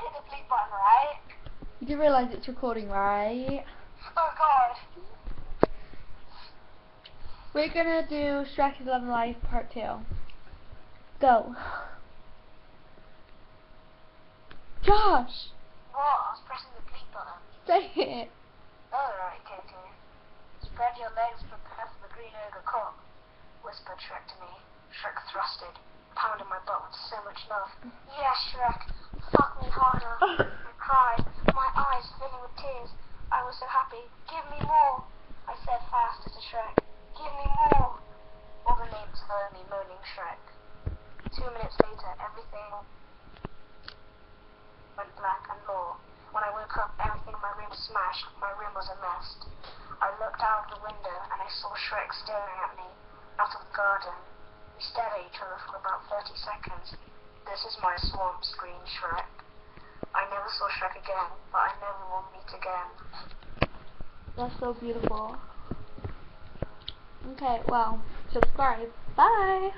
hit the bleep button, right? You do realise it's recording, right? Oh god. We're gonna do Shrek 11 Live Part 2. Go. Josh! What? I was pressing the bleep button. Say it. Oh, right, okay. Spread your legs, prepare for the green ogre cock, whispered Shrek to me. Shrek thrusted, pounding my butt with so much love. Yes, Shrek, fuck me harder. I cried, my eyes filling with tears. I was so happy. Give me more, I said faster to Shrek. Give me more. All the neighbors heard me moaning Shrek. 2 minutes later, everything went black and raw. When I woke up, everything in my room was smashed. My room was a mess. I looked out of the window and I saw Shrek staring at me out of the garden. We stared at each other for about 30 seconds. This is my swamp, screamed Shrek. I never saw Shrek again, but I know we will meet again. That's so beautiful. Okay, well, subscribe. Bye!